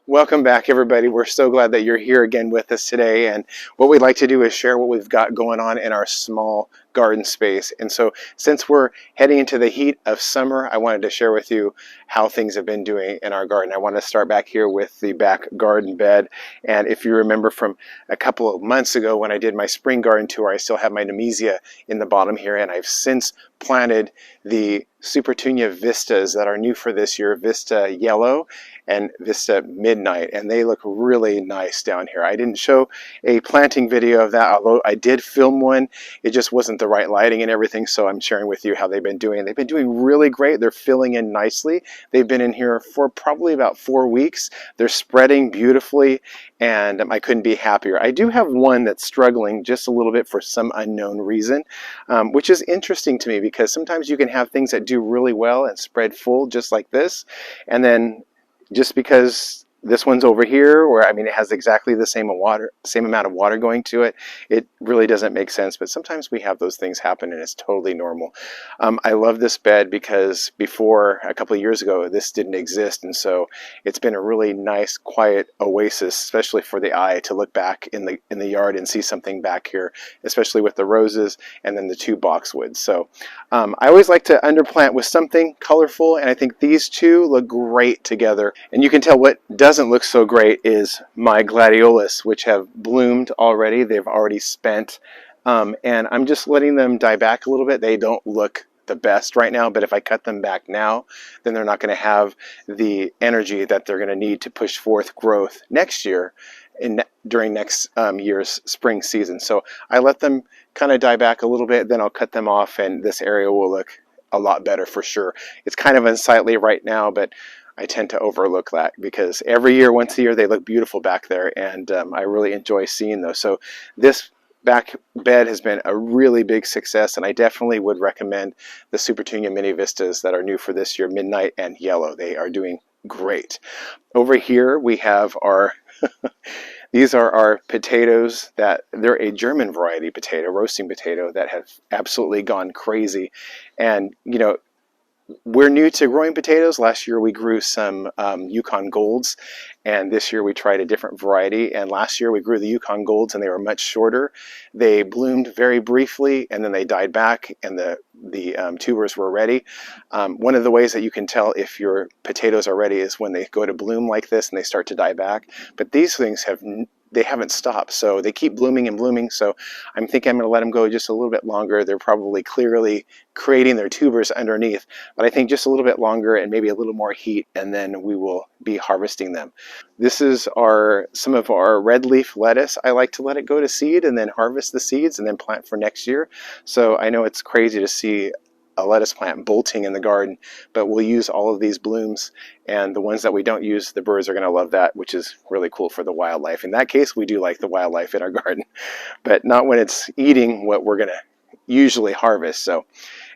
Welcome back, everybody. We're so glad that you're here again with us today. And what we'd like to do is share what we've got going on in our small garden space. And so, since we're heading into the heat of summer, I wanted to share with you how things have been doing in our garden. I want to start back here with the back garden bed. And if you remember from a couple of months ago when I did my spring garden tour, I still have my Nemesia in the bottom here. And I've since planted the Supertunia Vistas that are new for this year, Vista Yellow and Vista Midnight, and they look really nice down here. I didn't show a planting video of that, although I did film one. It just wasn't the right lighting and everything, so I'm sharing with you how they've been doing. They've been doing really great. They're filling in nicely. They've been in here for probably about 4 weeks. They're spreading beautifully, and I couldn't be happier. I do have one that's struggling just a little bit for some unknown reason, which is interesting to me because sometimes you can have things that do really well and spread full just like this, and then just because this one's over here, or I mean, it has exactly the same amount of water going to it, it really doesn't make sense. But sometimes we have those things happen, and it's totally normal. I love this bed because before a couple of years ago, this didn't exist, and so it's been a really nice, quiet oasis, especially for the eye to look back in the yard and see something back here, especially with the roses and then the 2 boxwoods. So I always like to underplant with something colorful, and I think these two look great together. And you can tell what doesn't look so great is my gladiolus, which have bloomed already. They've already spent, and I'm just letting them die back a little bit. They don't look the best right now, but if I cut them back now, then they're not going to have the energy that they're going to need to push forth growth next year during next year's spring season. So I let them kind of die back a little bit, then I'll cut them off, and this area will look a lot better for sure. It's kind of unsightly right now, but I tend to overlook that because every year, once a year, they look beautiful back there, and I really enjoy seeing those. So this back bed has been a really big success, and I definitely would recommend the Supertunia Mini Vistas that are new for this year, Midnight and Yellow. They are doing great. Over here we have our these are our potatoes. That they're a German variety potato, roasting potato, that have absolutely gone crazy. And you know, we're new to growing potatoes. Last year we grew some Yukon Golds, and this year we tried a different variety. And last year we grew the Yukon Golds, and they were much shorter. They bloomed very briefly, and then they died back, and the tubers were ready. One of the ways that you can tell if your potatoes are ready is when they go to bloom like this and they start to die back. But these things haven't stopped, so they keep blooming and blooming. So I'm thinking I'm going to let them go just a little bit longer. They're probably clearly creating their tubers underneath, but I think just a little bit longer and maybe a little more heat, and then we will be harvesting them. This is some of our red leaf lettuce. I like to let it go to seed and then harvest the seeds and then plant for next year. So I know it's crazy to see a lettuce plant bolting in the garden, but we'll use all of these blooms, and the ones that we don't use, the birds are going to love that, which is really cool for the wildlife. In that case, we do like the wildlife in our garden, but not when it's eating what we're going to usually harvest. So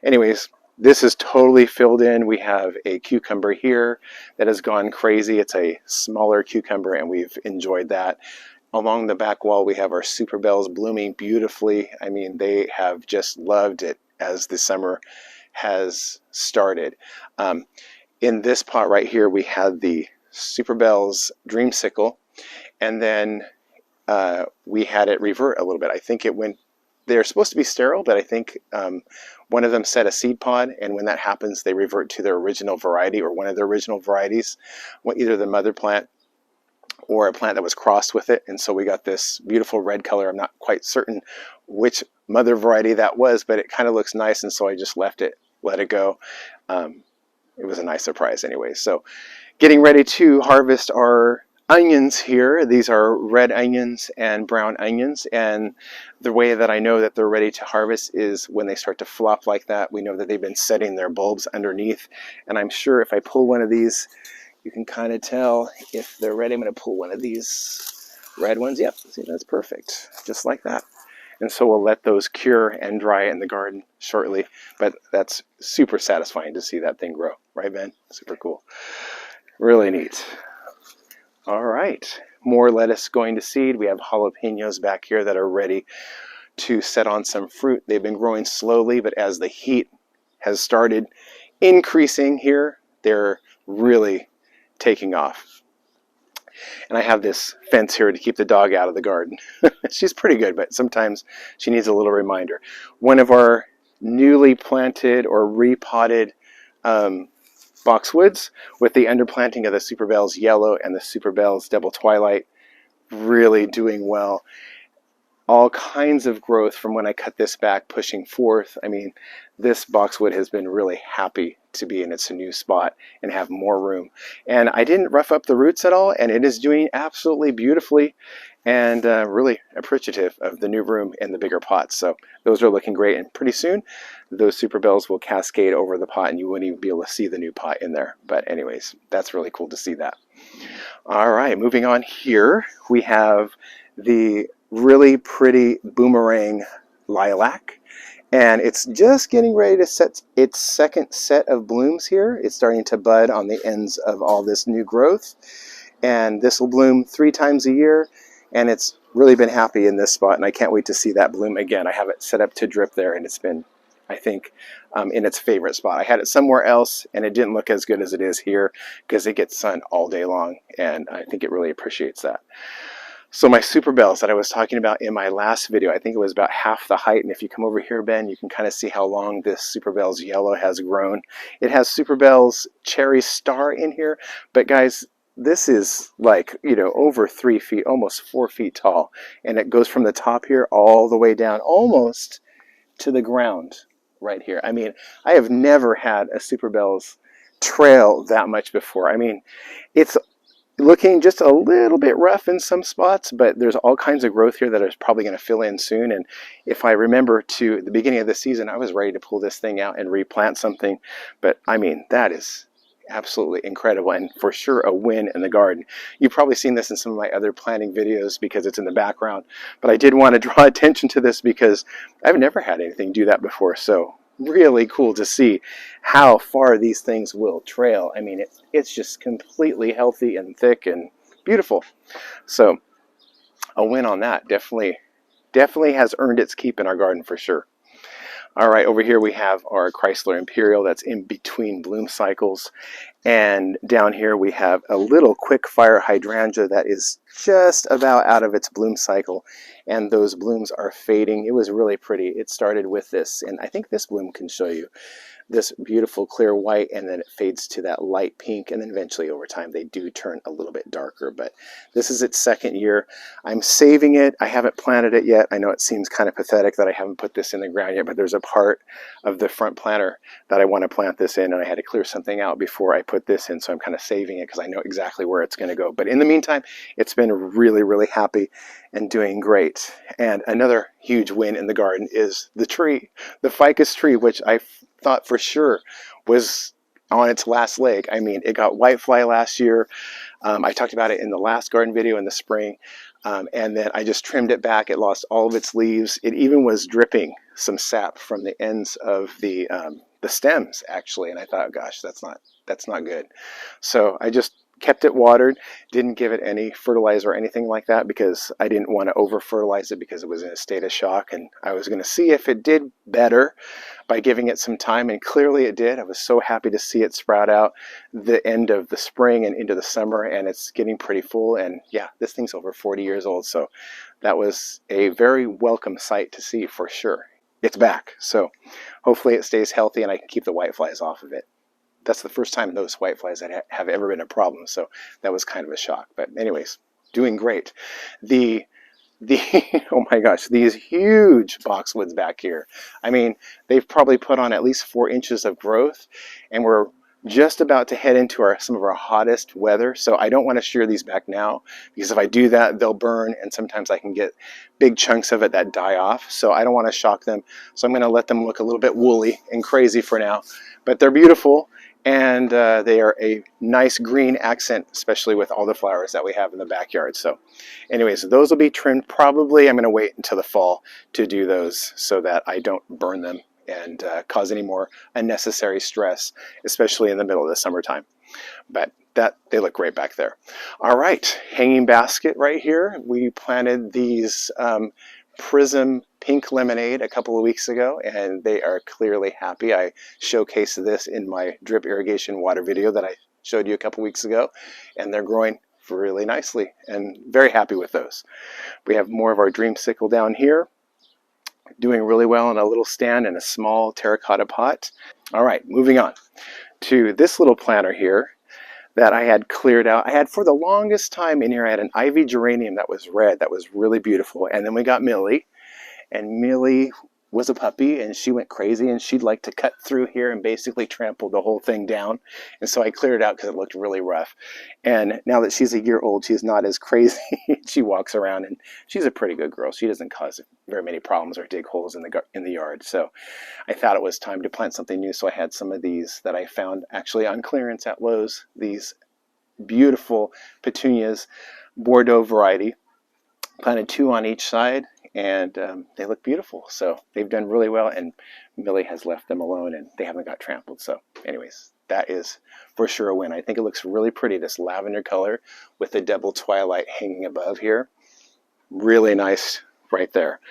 anyways, this is totally filled in. We have a cucumber here that has gone crazy. It's a smaller cucumber, and we've enjoyed that. Along the back wall, we have our super bells blooming beautifully. I mean, they have just loved it as the summer has started. In this pot right here, we had the Super Bells Dreamsicle, and then we had it revert a little bit. I think they're supposed to be sterile, but I think one of them set a seed pod, and when that happens, they revert to their original variety or one of their original varieties, either the mother plant or a plant that was crossed with it. And so we got this beautiful red color. I'm not quite certain which mother variety that was, but it kind of looks nice, and so I just let it go. It was a nice surprise anyway. So getting ready to harvest our onions here. These are red onions and brown onions, and the way that I know that they're ready to harvest is when they start to flop like that. We know that they've been setting their bulbs underneath, and I'm sure if I pull one of these, you can kind of tell if they're ready. I'm going to pull one of these red ones. Yep, see, that's perfect, just like that. And so we'll let those cure and dry in the garden shortly. But that's super satisfying to see that thing grow, right, Ben? Super cool. Really neat. All right, more lettuce going to seed. We have jalapenos back here that are ready to set on some fruit. They've been growing slowly, but as the heat has started increasing here, they're really taking off. And I have this fence here to keep the dog out of the garden. She's pretty good, but sometimes she needs a little reminder. One of our newly planted or repotted boxwoods with the underplanting of the Super Bells Yellow and the Super Bells Double Twilight really doing well. All kinds of growth from when I cut this back, pushing forth. I mean, this boxwood has been really happy to be in its new spot and have more room. And I didn't rough up the roots at all, and it is doing absolutely beautifully, and really appreciative of the new room in the bigger pots. So those are looking great, and pretty soon those Super Bells will cascade over the pot and you wouldn't even be able to see the new pot in there. But anyways, that's really cool to see that. All right, moving on here, we have the really pretty boomerang lilac, and it's just getting ready to set its second set of blooms here. It's starting to bud on the ends of all this new growth, and this will bloom 3 times a year, and it's really been happy in this spot, and I can't wait to see that bloom again. I have it set up to drip there, and it's been, I think, in its favorite spot. I had it somewhere else and it didn't look as good as it is here because it gets sun all day long, and I think it really appreciates that. So my Super Bells that I was talking about in my last video, I think it was about half the height, and if you come over here, Ben, you can kind of see how long this Super Bells Yellow has grown. It has Super Bells Cherry Star in here, but guys, this is like, you know, over 3 feet, almost 4 feet tall, and it goes from the top here all the way down almost to the ground right here. I mean, I have never had a Super Bells trail that much before. I mean, it's looking just a little bit rough in some spots, but there's all kinds of growth here that is probably going to fill in soon. And if I remember to the beginning of the season, I was ready to pull this thing out and replant something. But I mean, that is absolutely incredible, and for sure a win in the garden. You've probably seen this in some of my other planting videos because it's in the background, but I did want to draw attention to this because I've never had anything do that before. So really cool to see how far these things will trail. I mean, it's just completely healthy and thick and beautiful. So a win on that. Definitely has earned its keep in our garden for sure. All right, over here we have our Chrysler Imperial that's in between bloom cycles. And down here we have a little quick fire hydrangea that is just about out of its bloom cycle. And those blooms are fading. It was really pretty. It started with this, and I think this bloom can show you this beautiful clear white, and then it fades to that light pink, and then eventually over time they do turn a little bit darker. But this is its second year. I'm saving it. I haven't planted it yet. I know it seems kind of pathetic that I haven't put this in the ground yet, but there's a part of the front planter that I want to plant this in, and I had to clear something out before I put this in, so I'm kind of saving it because I know exactly where it's going to go. But in the meantime, it's been really happy and doing great. And another huge win in the garden is the tree, the ficus tree, which I thought for sure was on its last leg. I mean, it got whitefly last year. I talked about it in the last garden video in the spring, and then I just trimmed it back. It lost all of its leaves. It even was dripping some sap from the ends of the stems actually, and I thought, gosh, that's not good. So I just kept it watered, didn't give it any fertilizer or anything like that because I didn't want to over fertilize it because it was in a state of shock, and I was going to see if it did better by giving it some time, and clearly it did. I was so happy to see it sprout out the end of the spring and into the summer, and it's getting pretty full. And yeah, this thing's over 40 years old, so that was a very welcome sight to see for sure. It's back, so hopefully it stays healthy and I can keep the whiteflies off of it. That's the first time those whiteflies have ever been a problem, so that was kind of a shock. But anyways, doing great. The oh my gosh, these huge boxwoods back here. I mean, they've probably put on at least 4 inches of growth, and we're just about to head into some of our hottest weather. So I don't want to shear these back now because if I do that, they'll burn, and sometimes I can get big chunks of it that die off. So I don't want to shock them. So I'm going to let them look a little bit woolly and crazy for now, but they're beautiful. And they are a nice green accent, especially with all the flowers that we have in the backyard. So anyways, those will be trimmed probably. I'm going to wait until the fall to do those so that I don't burn them and cause any more unnecessary stress, especially in the middle of the summertime. But they look great back there. All right, hanging basket right here. We planted these Prism Pink Lemonade a couple of weeks ago, and they are clearly happy. I showcased this in my drip irrigation water video that I showed you a couple weeks ago, and they're growing really nicely, and very happy with those. We have more of our dreamsicle down here, doing really well in a little stand in a small terracotta pot. All right, moving on to this little planter here that I had cleared out. I had for the longest time in here, I had an ivy geranium that was red, that was really beautiful. And then we got Millie, and Millie was a puppy and she went crazy and she'd like to cut through here and basically trample the whole thing down. And so I cleared it out because it looked really rough. And now that she's a year old, she's not as crazy. She walks around and she's a pretty good girl. She doesn't cause very many problems or dig holes in the yard. So I thought it was time to plant something new. So I had some of these that I found actually on clearance at Lowe's, these beautiful petunias, Bordeaux variety. Planted 2 on each side, and they look beautiful. So they've done really well, and Millie has left them alone, and they haven't got trampled. So anyways, that is for sure a win. I think it looks really pretty, this lavender color with the double twilight hanging above here. Really nice right there.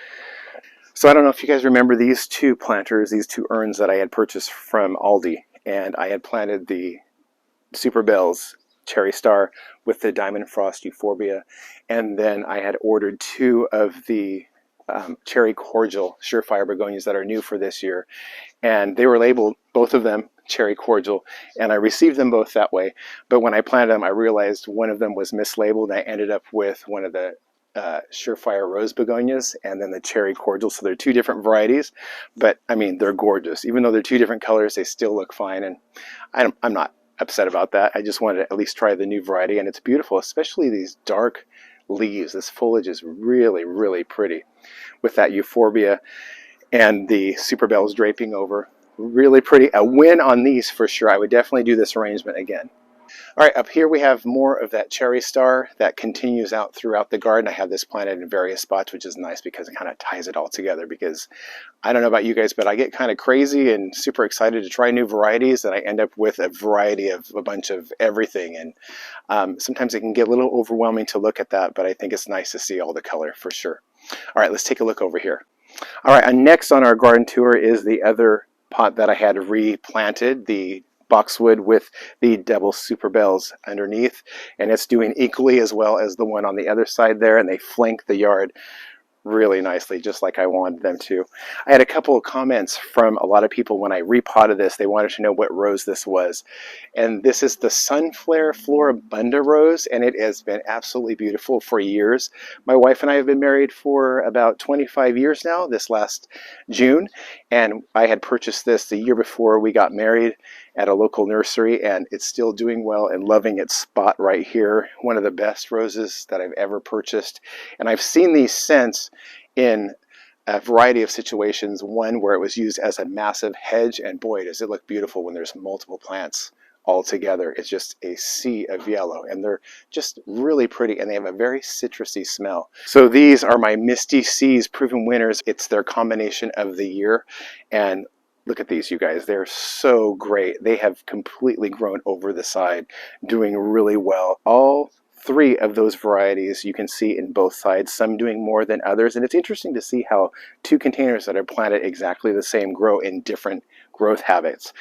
So I don't know if you guys remember these 2 planters, these 2 urns that I had purchased from Aldi, and I had planted the Super Bells Cherry Star with the Diamond Frost Euphorbia, and then I had ordered 2 of the Cherry Cordial Surefire Begonias that are new for this year, and they were labeled, both of them, Cherry Cordial, and I received them both that way. But when I planted them, I realized one of them was mislabeled, and I ended up with one of the Surefire Rose Begonias and then the Cherry Cordial. So they're 2 different varieties, but I mean, they're gorgeous. Even though they're 2 different colors, they still look fine, and I'm not upset about that. I just wanted to at least try the new variety, and it's beautiful, especially these dark leaves. This foliage is really, really pretty with that euphorbia and the Super Bells draping over. Really pretty. A win on these for sure. I would definitely do this arrangement again. All right, up here we have more of that Cherry Star that continues out throughout the garden. I have this planted in various spots, which is nice because it kind of ties it all together. Because I don't know about you guys, but I get kind of crazy and super excited to try new varieties, and I end up with a variety of a bunch of everything. And sometimes it can get a little overwhelming to look at that, but I think it's nice to see all the color for sure. All right, let's take a look over here. All right, and next on our garden tour is the other pot that I had replanted, the boxwood with the double Super Bells underneath, and it's doing equally as well as the one on the other side there, and they flank the yard really nicely, just like I wanted them to. I had a couple of comments from a lot of people when I repotted this. They wanted to know what rose this was. And this is the Sunflare Floribunda rose, and it has been absolutely beautiful for years. My wife and I have been married for about 25 years now, this last June. And I had purchased this the year before we got married at a local nursery, and it's still doing well and loving its spot right here. One of the best roses that I've ever purchased. And I've seen these since in a variety of situations. One where it was used as a massive hedge, and boy, does it look beautiful when there's multiple plants all together. It's just a sea of yellow, and they're just really pretty, and they have a very citrusy smell. So these are my Misty Seas proven winners. It's their combination of the year, and look at these, you guys. They're so great. They have completely grown over the side, doing really well. All 3 of those varieties you can see in both sides, some doing more than others. And it's interesting to see how 2 containers that are planted exactly the same grow in different growth habits.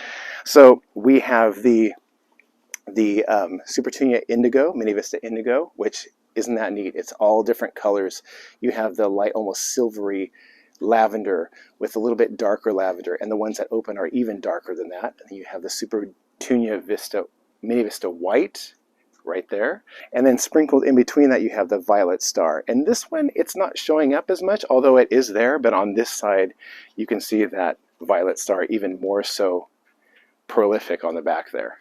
So we have the Supertunia Indigo, Mini Vista Indigo, which isn't that neat. It's all different colors. You have the light, almost silvery lavender with a little bit darker lavender, and the ones that open are even darker than that. And you have the Supertunia Vista, Mini Vista White right there, and then sprinkled in between that you have the Violet Star. And this one, it's not showing up as much, although it is there, but on this side you can see that Violet Star even more so prolific on the back there.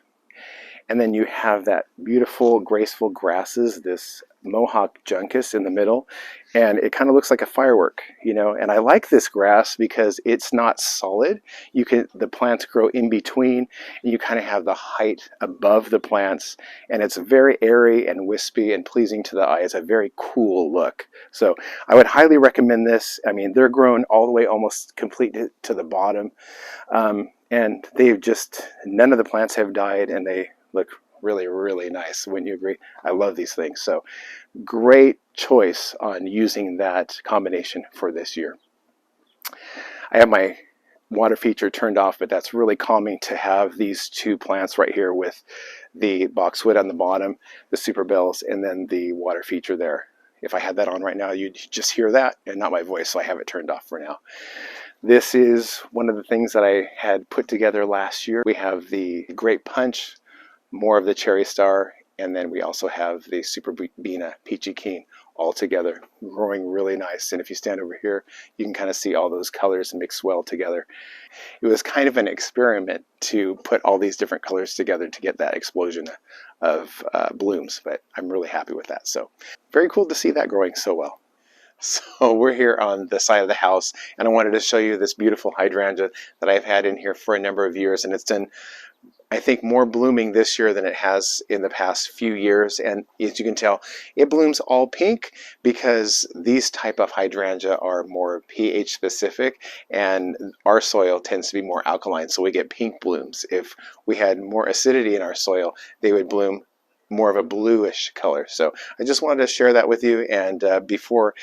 And then you have that beautiful, graceful grasses, this Mohawk Juncus in the middle, and it kind of looks like a firework, you know. And I like this grass because it's not solid. The plants grow in between, and you kind of have the height above the plants, and it's very airy and wispy and pleasing to the eye. It's a very cool look. So I would highly recommend this. I mean, they're grown all the way almost complete to the bottom, and they've just, none of the plants have died, and they look really, really nice. Wouldn't you agree? I love these things. So great choice on using that combination for this year. I have my water feature turned off, but that's really calming to have these two plants right here with the boxwood on the bottom, the super bells, and then the water feature there. If I had that on right now, you'd just hear that and not my voice, so I have it turned off for now. This is one of the things that I had put together last year. We have the Great Punch, more of the Cherry Star, and then we also have the Super Bina Peachy Keen all together, growing really nice. And if you stand over here, you can kind of see all those colors mix well together. It was kind of an experiment to put all these different colors together to get that explosion of blooms, but I'm really happy with that. So very cool to see that growing so well. So we're here on the side of the house, and I wanted to show you this beautiful hydrangea that I've had in here for a number of years, and it's done, I think, more blooming this year than it has in the past few years. And as you can tell, it blooms all pink because these type of hydrangea are more pH specific, and our soil tends to be more alkaline, so we get pink blooms. If we had more acidity in our soil, they would bloom more of a bluish color. So I just wanted to share that with you, and before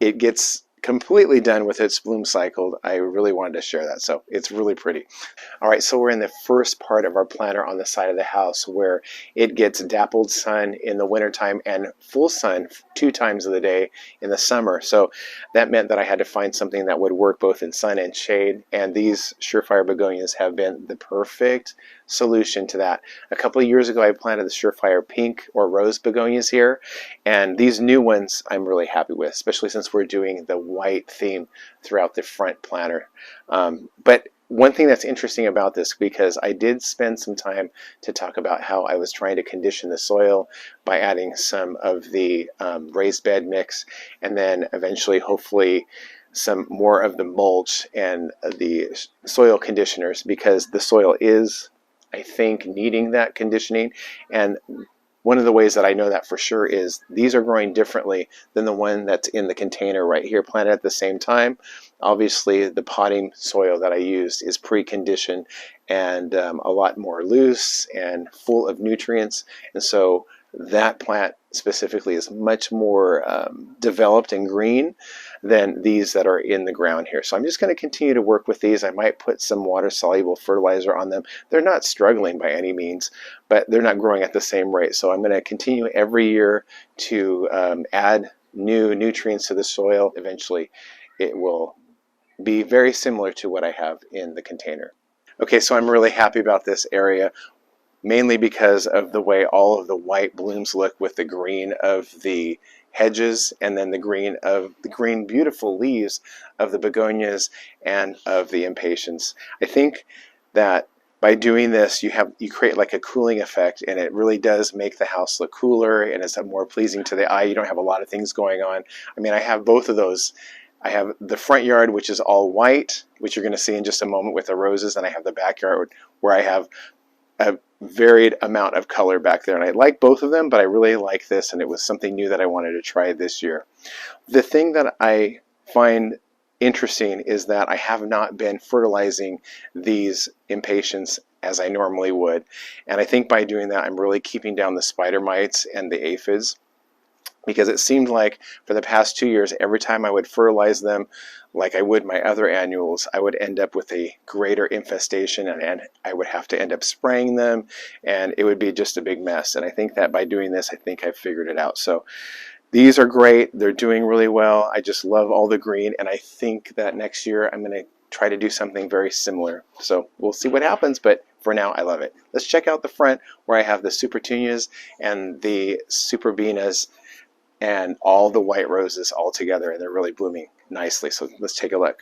it gets completely done with its bloom cycle, I really wanted to share that. So it's really pretty. All right, so we're in the first part of our planter on the side of the house where it gets dappled sun in the wintertime and full sun 2 times of the day in the summer. So that meant that I had to find something that would work both in sun and shade, and these Surefire begonias have been the perfect solution to that. A couple of years ago, I planted the Surefire pink or rose begonias here, and these new ones I'm really happy with, especially since we're doing the white theme throughout the front planter. But one thing that's interesting about this, because I did spend some time to talk about how I was trying to condition the soil by adding some of the raised bed mix, and then eventually, hopefully, some more of the mulch and the soil conditioners, because the soil is, I think, needing that conditioning. And one of the ways that I know that for sure is these are growing differently than the one that's in the container right here, planted at the same time. Obviously, the potting soil that I used is preconditioned and a lot more loose and full of nutrients. And so that plant specifically is much more developed and green than these that are in the ground here. So I'm just going to continue to work with these. I might put some water-soluble fertilizer on them. They're not struggling by any means, but they're not growing at the same rate. So I'm going to continue every year to add new nutrients to the soil. Eventually, it will be very similar to what I have in the container. Okay, so I'm really happy about this area, mainly because of the way all of the white blooms look with the green of the hedges, and then the green beautiful leaves of the begonias and of the impatiens. I think that by doing this, you create like a cooling effect, and it really does make the house look cooler, and it's more pleasing to the eye. You don't have a lot of things going on. I mean, I have both of those. I have the front yard, which is all white, which you're going to see in just a moment with the roses, and I have the backyard where I have a varied amount of color back there. And I like both of them, but I really like this, and it was something new that I wanted to try this year. The thing that I find interesting is that I have not been fertilizing these impatiens as I normally would. And I think by doing that, I'm really keeping down the spider mites and the aphids, because it seemed like for the past 2 years, every time I would fertilize them like I would my other annuals, I would end up with a greater infestation, and I would have to end up spraying them, and it would be just a big mess. And I think that by doing this, I think I've figured it out. So these are great. They're doing really well. I just love all the green, and I think that next year I'm going to try to do something very similar. So we'll see what happens, but for now, I love it. Let's check out the front where I have the Supertunias and the Superbinas and all the white roses all together, and they're really blooming nicely. So let's take a look.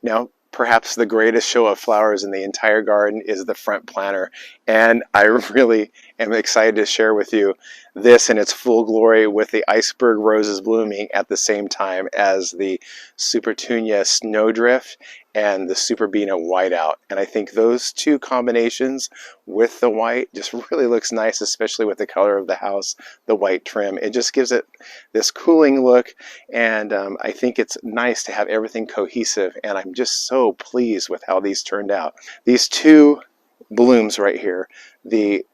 Now, perhaps the greatest show of flowers in the entire garden is the front planter, and I really am excited to share with you this in its full glory, with the iceberg roses blooming at the same time as the Supertunia Snowdrift and the Superbina Whiteout. And I think those two combinations with the white just really looks nice, especially with the color of the house, the white trim. It just gives it this cooling look, and I think it's nice to have everything cohesive, and I'm just so pleased with how these turned out. These two blooms right here, the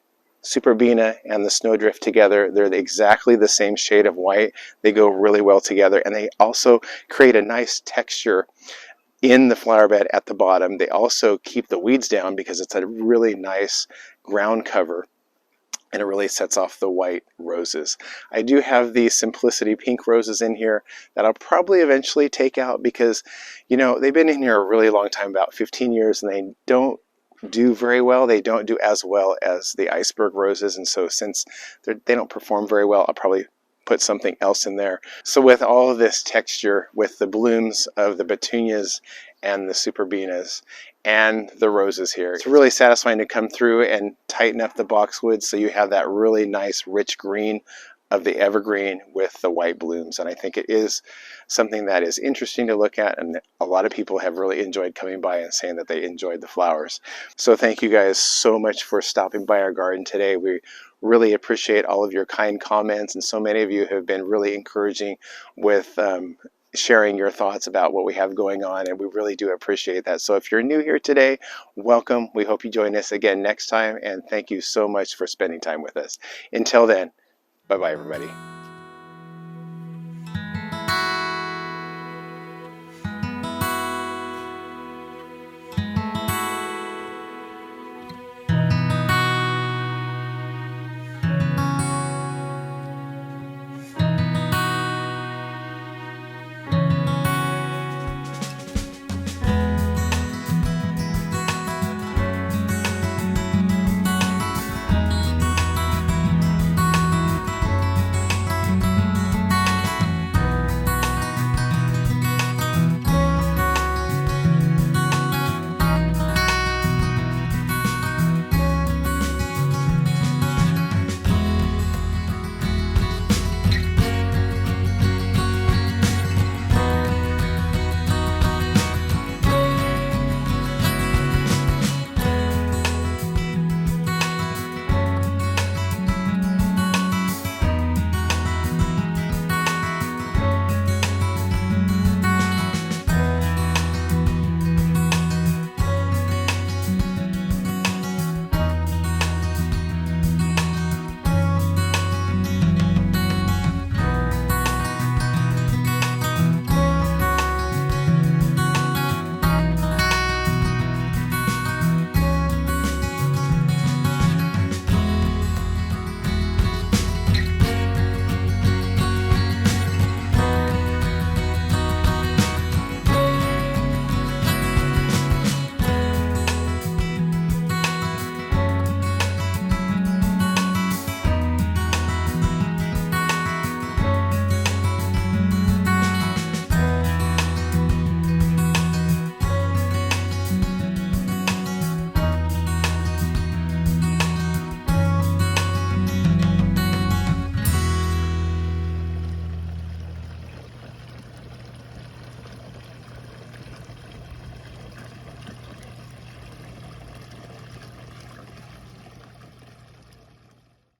Superbina and the Snowdrift together, they're exactly the same shade of white. They go really well together, and they also create a nice texture in the flower bed at the bottom. They also keep the weeds down because it's a really nice ground cover, and it really sets off the white roses. I do have the Simplicity pink roses in here that I'll probably eventually take out because, you know, they've been in here a really long time, about 15 years, and they don't do very well. They don't do as well as the iceberg roses, and so since they don't perform very well, I'll probably put something else in there. So with all of this texture, with the blooms of the petunias and the superbenas and the roses here, it's really satisfying to come through and tighten up the boxwood so you have that really nice rich green of the evergreen with the white blooms. And I think it is something that is interesting to look at, and a lot of people have really enjoyed coming by and saying that they enjoyed the flowers. So thank you guys so much for stopping by our garden today. We really appreciate all of your kind comments, and so many of you have been really encouraging with sharing your thoughts about what we have going on, and we really do appreciate that. So if you're new here today, welcome. We hope you join us again next time, and thank you so much for spending time with us. Until then, bye-bye, everybody.